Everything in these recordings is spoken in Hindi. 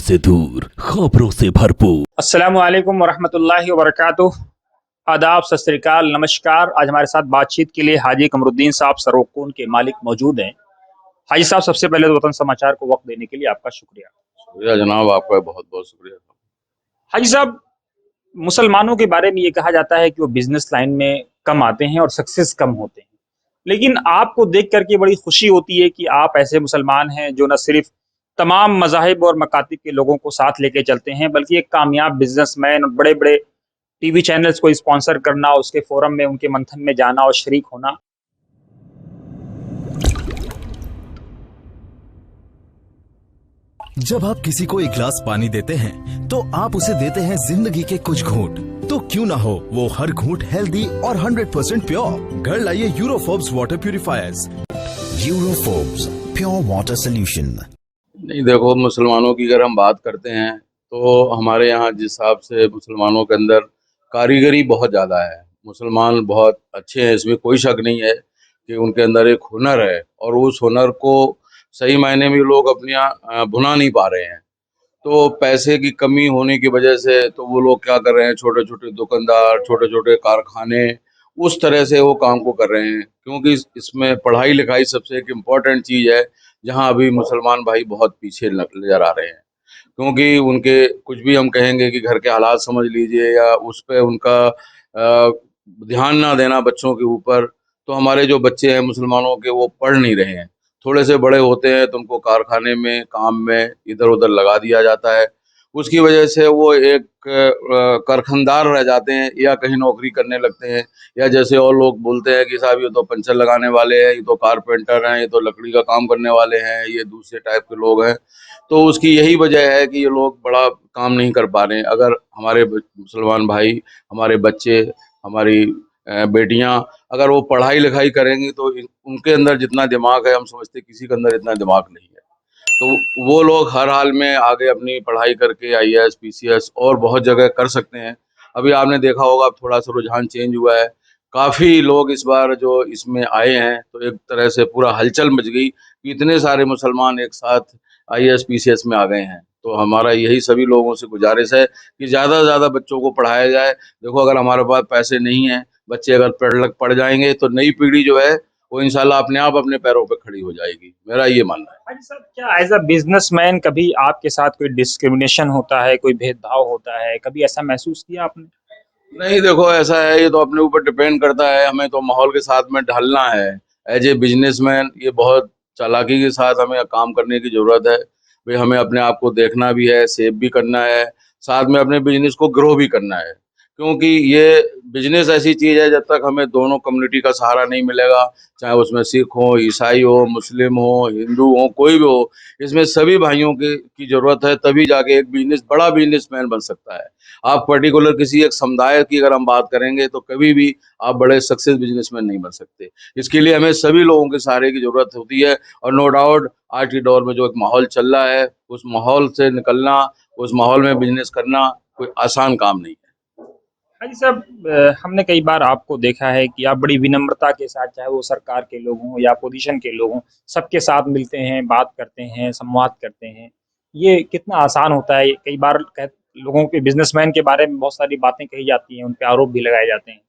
से दूर, खबरों से भरपूर। अस्सलामु अलैकुम वरहमतुल्लाहि वबरकातुह। आदाब, सत श्री अकाल, नमस्कार। आज हमारे साथ बातचीत के लिए हाजी कमरुद्दीन साहब सरोकोन के मालिक मौजूद हैं। हाजी साहब, सबसे पहले तो वतन समाचार को वक्त देने के लिए आपका शुक्रिया। शुक्रिया जनाब, आपका बहुत बहुत शुक्रिया। हाजी साहब, मुसलमानों के बारे में ये कहा जाता है कि वो बिजनेस लाइन में कम आते हैं और सक्सेस कम होते हैं, लेकिन आपको देख करके बड़ी खुशी होती है कि आप ऐसे मुसलमान हैं जो न सिर्फ तमाम मज़ाहिब और मकातिब के लोगों को साथ लेके चलते हैं, बल्कि एक कामयाब बिजनेसमैन और बड़े बड़े टीवी चैनल्स को स्पॉन्सर करना, उसके फोरम में उनके मंथन में जाना और शरीक होना। जब आप किसी को एक गिलास पानी देते हैं तो आप उसे देते हैं जिंदगी के कुछ घूंट। तो क्यों ना हो वो हर घूंट हेल्दी और 100% प्योर। घर लाइए यूरोफोब्स वाटर प्यूरिफायर्स। यूरोफोब्स प्योर वाटर सोल्यूशन। नहीं, देखो, मुसलमानों की अगर हम बात करते हैं तो हमारे यहाँ जिस हिसाब से मुसलमानों के अंदर कारीगरी बहुत ज़्यादा है। मुसलमान बहुत अच्छे हैं, इसमें कोई शक नहीं है कि उनके अंदर एक हुनर है और उस हुनर को सही मायने में लोग अपने यहाँ भुना नहीं पा रहे हैं। तो पैसे की कमी होने की वजह से तो वो लोग क्या कर रहे हैं, छोटे छोटे दुकानदार, छोटे छोटे कारखाने, उस तरह से वो काम को कर रहे हैं। क्योंकि इसमें पढ़ाई लिखाई सबसे एक इम्पॉर्टेंट चीज़ है, जहाँ अभी मुसलमान भाई बहुत पीछे नजर आ रहे हैं। क्योंकि उनके कुछ भी हम कहेंगे कि घर के हालात समझ लीजिए या उस पर उनका ध्यान ना देना बच्चों के ऊपर, तो हमारे जो बच्चे हैं मुसलमानों के वो पढ़ नहीं रहे हैं। थोड़े से बड़े होते हैं तो उनको कारखाने में काम में इधर उधर लगा दिया जाता है। उसकी वजह से वो एक कारखानदार रह जाते हैं या कहीं नौकरी करने लगते हैं, या जैसे और लोग बोलते हैं कि साहब ये तो पंचर लगाने वाले हैं, ये तो कारपेंटर हैं, ये तो लकड़ी का काम करने वाले हैं, ये दूसरे टाइप के लोग हैं। तो उसकी यही वजह है कि ये लोग बड़ा काम नहीं कर पा रहे हैं। अगर हमारे मुसलमान भाई, हमारे बच्चे, हमारी बेटियां अगर वो पढ़ाई लिखाई करेंगी तो उनके अंदर जितना दिमाग है, हम समझते किसी के अंदर इतना दिमाग नहीं है। तो वो लोग हर हाल में आगे अपनी पढ़ाई करके आईएएस, पीसीएस और बहुत जगह कर सकते हैं। अभी आपने देखा होगा, अब थोड़ा सा रुझान चेंज हुआ है। काफ़ी लोग इस बार जो इसमें आए हैं तो एक तरह से पूरा हलचल मच गई कि इतने सारे मुसलमान एक साथ आईएएस, पीसीएस में आ गए हैं। तो हमारा यही सभी लोगों से गुजारिश है कि ज़्यादा से ज़्यादा बच्चों को पढ़ाया जाए। देखो, अगर हमारे पास पैसे नहीं हैं, बच्चे अगर पढ़ जाएंगे तो नई पीढ़ी जो है वो इंशाल्लाह अपने आप अपने पैरों पे खड़ी हो जाएगी। मेरा ये मानना है। हाजी साहब, क्या एज अ बिजनेसमैन कभी आपके साथ कोई डिस्क्रिमिनेशन होता है, कोई भेदभाव होता है, कभी ऐसा महसूस किया आपने? नहीं, देखो, ऐसा है, ये तो अपने ऊपर डिपेंड करता है। हमें तो माहौल के साथ में ढलना है। एज ए बिजनेसमैन ये बहुत चालाकी के साथ हमें काम करने की ज़रूरत है। भाई, हमें अपने आप को देखना भी है, सेव भी करना है, साथ में अपने बिजनेस को ग्रो भी करना है। क्योंकि ये बिजनेस ऐसी चीज़ है, जब तक हमें दोनों कम्युनिटी का सहारा नहीं मिलेगा, चाहे उसमें सिख हो, ईसाई हो, मुस्लिम हो, हिंदू हो, कोई भी हो, इसमें सभी भाइयों की ज़रूरत है, तभी जाके एक बिजनेस बड़ा बिजनेसमैन बन सकता है। आप पर्टिकुलर किसी एक समुदाय की अगर हम बात करेंगे तो कभी भी आप बड़े सक्सेस बिजनेसमैन नहीं बन सकते। इसके लिए हमें सभी लोगों के सहारे की ज़रूरत होती है। और नो डाउट आज के दौर में जो एक माहौल चल रहा है, उस माहौल से निकलना, उस माहौल में बिजनेस करना कोई आसान काम नहीं है। हाजी साहब, हमने कई बार आपको देखा है कि आप बड़ी विनम्रता के साथ, चाहे वो सरकार के लोग हों या अपोजिशन के लोग हों, सबके साथ मिलते हैं, बात करते हैं, संवाद करते हैं। ये कितना आसान होता है? कई बार लोगों के बिजनेसमैन के बारे में बहुत सारी बातें कही जाती हैं, उन पे आरोप भी लगाए जाते हैं।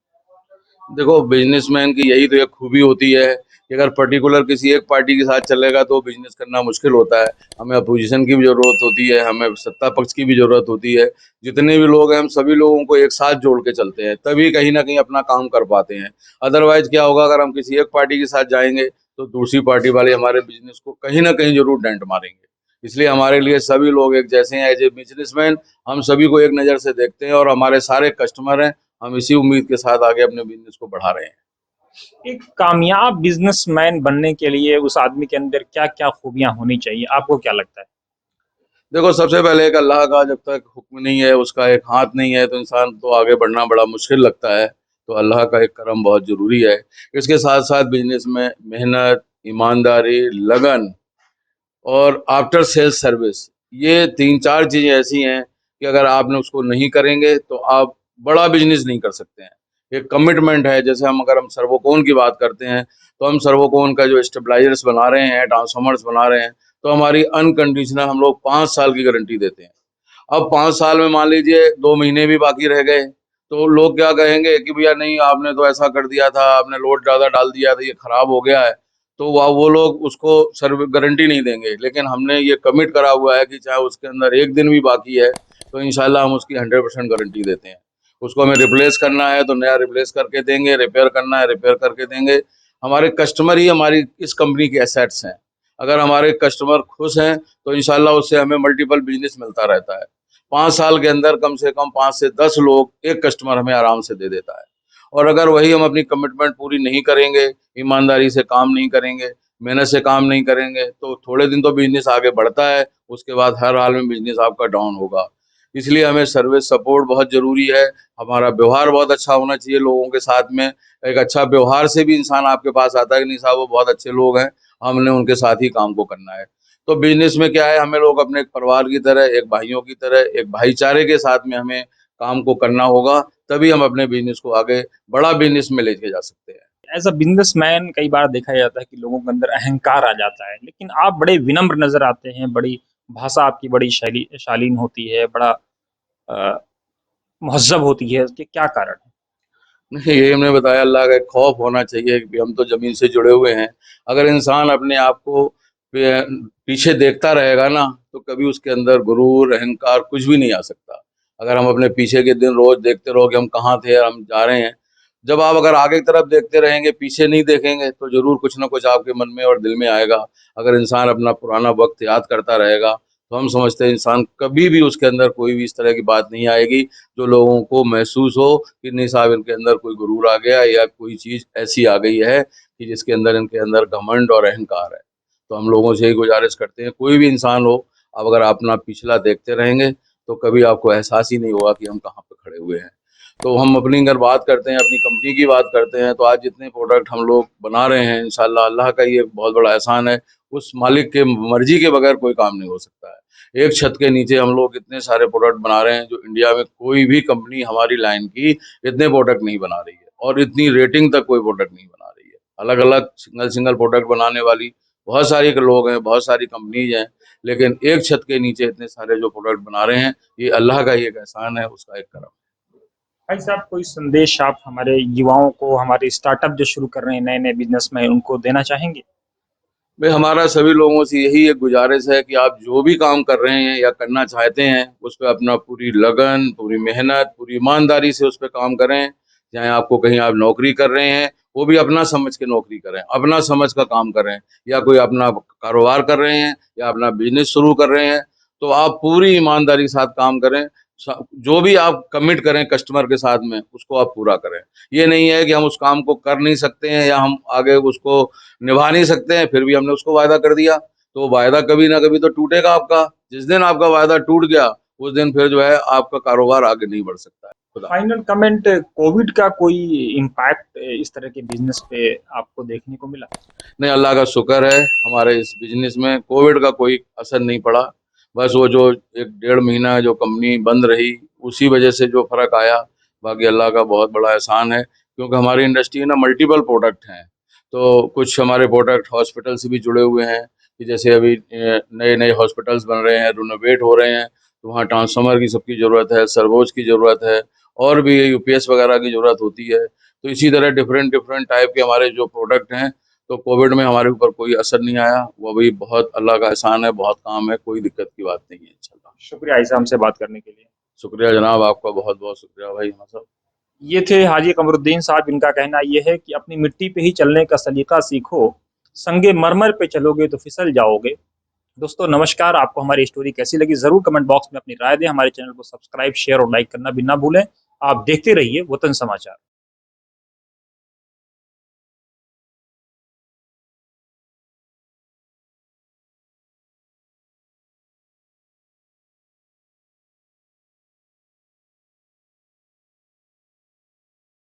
देखो, बिजनेसमैन की यही तो एक खूबी होती है कि अगर पर्टिकुलर किसी एक पार्टी के साथ चलेगा तो बिजनेस करना मुश्किल होता है। हमें अपोजिशन की भी ज़रूरत होती है, हमें सत्ता पक्ष की भी ज़रूरत होती है। जितने भी लोग हैं, हम सभी लोगों को एक साथ जोड़ के चलते हैं, तभी कहीं ना कहीं अपना काम कर पाते हैं। अदरवाइज क्या होगा, अगर हम किसी एक पार्टी के साथ जाएंगे तो दूसरी पार्टी वाले हमारे बिजनेस को कहीं ना कहीं जरूर डेंट मारेंगे। इसलिए हमारे लिए सभी लोग एक जैसे हैं। एज ए बिजनेसमैन हम सभी को एक नज़र से देखते हैं और हमारे सारे कस्टमर हैं। हम इसी उम्मीद के साथ आगे अपने बिजनेस को बढ़ा रहे हैं। एक कामयाब बिजनेसमैन बनने के लिए उस आदमी के अंदर क्या-क्या खूबियाँ होनी चाहिए? आपको क्या लगता है? देखो, सबसे पहले एक अल्लाह का जब तक हुक्म नहीं है, उसका एक हाथ नहीं है, तो इंसान तो आगे बढ़ना बड़ा मुश्किल लगता है। तो अल्लाह का एक करम बहुत ज़रूरी है। इसके साथ साथ बिजनेस में मेहनत, ईमानदारी, लगन और आफ्टर सेल्स सर्विस, ये 3-4 चीज़ें ऐसी हैं कि अगर आपने उसको नहीं करेंगे तो आप बड़ा बिजनेस नहीं कर सकते हैं। एक कमिटमेंट है। जैसे हम सर्वोकोन की बात करते हैं तो हम सर्वोकोन का जो स्टेबलाइजर्स बना रहे हैं, ट्रांसफार्मर्स बना रहे हैं, तो हमारी अनकंडीशनल हम लोग 5 साल की गारंटी देते हैं। अब 5 साल में मान लीजिए 2 महीने भी बाकी रह गए तो लोग क्या कहेंगे कि भैया नहीं आपने तो ऐसा कर दिया था, आपने लोड ज्यादा डाल दिया था, ये खराब हो गया है। तो वो लोग उसको सर्व गारंटी नहीं देंगे, लेकिन हमने ये कमिट करा हुआ है कि चाहे उसके अंदर एक दिन भी बाकी है तो इंशाल्लाह हम उसकी 100% गारंटी देते हैं। उसको हमें रिप्लेस करना है तो नया रिप्लेस करके देंगे, रिपेयर करना है रिपेयर करके देंगे। हमारे कस्टमर ही हमारी इस कंपनी के एसेट्स हैं। अगर हमारे कस्टमर खुश हैं तो इंशाल्लाह उससे हमें मल्टीपल बिजनेस मिलता रहता है। 5 साल के अंदर कम से कम 5 से 10 लोग एक कस्टमर हमें आराम से दे देता है। और अगर वही हम अपनी कमिटमेंट पूरी नहीं करेंगे, ईमानदारी से काम नहीं करेंगे, मेहनत से काम नहीं करेंगे तो थोड़े दिन तो बिजनेस आगे बढ़ता है, उसके बाद हर हाल में बिजनेस आपका डाउन होगा। इसलिए हमें सर्विस सपोर्ट बहुत जरूरी है। हमारा व्यवहार बहुत अच्छा होना चाहिए लोगों के साथ में। एक अच्छा व्यवहार से भी इंसान आपके पास आता है कि नहीं साहब वो बहुत अच्छे लोग हैं, हमने उनके साथ ही काम को करना है। तो बिजनेस में क्या है, हमें लोग अपने एक परिवार की तरह, एक भाइयों की तरह, एक भाईचारे के साथ में हमें काम को करना होगा, तभी हम अपने बिजनेस को आगे बड़ा बिजनेस में लेके जा सकते हैं। एज अ बिजनेसमैन कई बार देखा जाता है कि लोगों के अंदर अहंकार आ जाता है, लेकिन आप बड़े विनम्र नजर आते हैं, बड़ी भाषा आपकी बड़ी शैली शालीन होती है, बड़ा महज़्ज़ब होती है, इसके क्या कारण है? नहीं, यही हमने बताया, अल्लाह का एक खौफ होना चाहिए कि हम तो जमीन से जुड़े हुए हैं। अगर इंसान अपने आप को पीछे देखता रहेगा ना तो कभी उसके अंदर गुरूर अहंकार कुछ भी नहीं आ सकता। अगर हम अपने पीछे के दिन रोज देखते रहोगे हम कहाँ थे और हम जा रहे हैं, जब आप अगर आगे की तरफ देखते रहेंगे पीछे नहीं देखेंगे तो जरूर कुछ ना कुछ आपके मन में और दिल में आएगा। अगर इंसान अपना पुराना वक्त याद करता रहेगा तो हम समझते हैं इंसान कभी भी उसके अंदर कोई भी इस तरह की बात नहीं आएगी जो लोगों को महसूस हो कि नहीं साहब इनके अंदर कोई गुरूर आ गया या कोई चीज ऐसी आ गई है कि जिसके अंदर इनके अंदर घमंड और अहंकार है। तो हम लोगों से यही गुजारिश करते हैं, कोई भी इंसान हो, अब अगर आप अपना पिछला देखते रहेंगे तो कभी आपको एहसास ही नहीं होगा कि हम कहाँ पे खड़े हुए हैं। तो हम अपनी अगर बात करते हैं, अपनी कंपनी की बात करते हैं, तो आज जितने प्रोडक्ट हम लोग बना रहे हैं इंशाल्लाह अल्लाह का ये बहुत बड़ा एहसान है। उस मालिक के मर्जी के बगैर कोई काम नहीं हो सकता है। एक छत के नीचे हम लोग इतने सारे प्रोडक्ट बना रहे हैं जो इंडिया में कोई भी कंपनी हमारी लाइन की इतने प्रोडक्ट नहीं बना रही है, और इतनी रेटिंग तक कोई प्रोडक्ट नहीं बना रही है। अलग अलग सिंगल सिंगल प्रोडक्ट बनाने वाली बहुत सारी लोग हैं, बहुत सारी कंपनीज हैं, लेकिन एक छत के नीचे इतने सारे जो प्रोडक्ट बना रहे हैं ये अल्लाह का ही एक एहसान है, उसका एक करम। भाई साहब, कोई संदेश आप हमारे युवाओं को, हमारे स्टार्टअप जो शुरू कर रहे हैं, नए-नए बिज़नेसमैन, उनको देना चाहेंगे? भाई हमारा सभी लोगों से यही एक गुजारिश है कि आप जो भी काम कर रहे हैं या करना चाहते हैं उस पर अपना पूरी लगन, पूरी मेहनत, पूरी ईमानदारी से उस पर काम करें। चाहे आपको कहीं आप नौकरी कर रहे हैं वो भी अपना समझ के नौकरी करें, अपना समझ का काम करें, या कोई अपना कारोबार कर रहे हैं या अपना बिजनेस शुरू कर रहे हैं तो आप पूरी ईमानदारी के साथ काम करें। जो भी आप कमिट करें कस्टमर के साथ में उसको आप पूरा करें। ये नहीं है कि हम उस काम को कर नहीं सकते हैं या हम आगे उसको निभा नहीं सकते हैं फिर भी हमने उसको वायदा कर दिया, तो वायदा कभी ना कभी तो टूटेगा आपका। जिस दिन आपका वायदा टूट गया उस दिन फिर जो है आपका कारोबार आगे नहीं बढ़ सकता है। खुदा। फाइनल कमेंट, कोविड का कोई इम्पैक्ट इस तरह के बिज़नेस पे आपको देखने को मिला? नहीं, अल्लाह का शुक्र है हमारे इस बिजनेस में कोविड का कोई असर नहीं पड़ा। बस वो जो 1 डेढ़ महीना जो कंपनी बंद रही उसी वजह से जो फर्क आया, बाकी अल्लाह का बहुत बड़ा एहसान है, क्योंकि हमारी इंडस्ट्री ना मल्टीपल प्रोडक्ट हैं। तो कुछ हमारे प्रोडक्ट हॉस्पिटल से भी जुड़े हुए हैं कि जैसे अभी नए नए हॉस्पिटल्स बन रहे हैं, रिनोवेट हो रहे हैं, तो वहाँ ट्रांसफार्मर की सबकी ज़रूरत है, सर्वोज की ज़रूरत है, और भी यूपीएस वगैरह की ज़रूरत होती है। तो इसी तरह डिफरेंट डिफरेंट टाइप के हमारे जो प्रोडक्ट हैं, तो कोविड में हमारे ऊपर कोई असर नहीं आया। वो भी बहुत अल्लाह का एहसान है, बहुत काम है, कोई दिक्कत की बात नहीं है इंशाल्लाह। शुक्रिया आइज़ा हमसे बात करने के लिए। शुक्रिया जनाब, आपका बहुत बहुत शुक्रिया भाई। हाँ साहब। ये थे हाजी कमरुद्दीन साहब, इनका कहना ये है कि अपनी मिट्टी पे ही चलने का सलीका सीखो, संगे मरमर पे चलोगे तो फिसल जाओगे। दोस्तों नमस्कार, आपको हमारी स्टोरी कैसी लगी ज़रूर कमेंट बॉक्स में अपनी राय दें। हमारे चैनल को सब्सक्राइब, शेयर और लाइक करना भी ना भूलें। आप देखते रहिए वतन समाचार।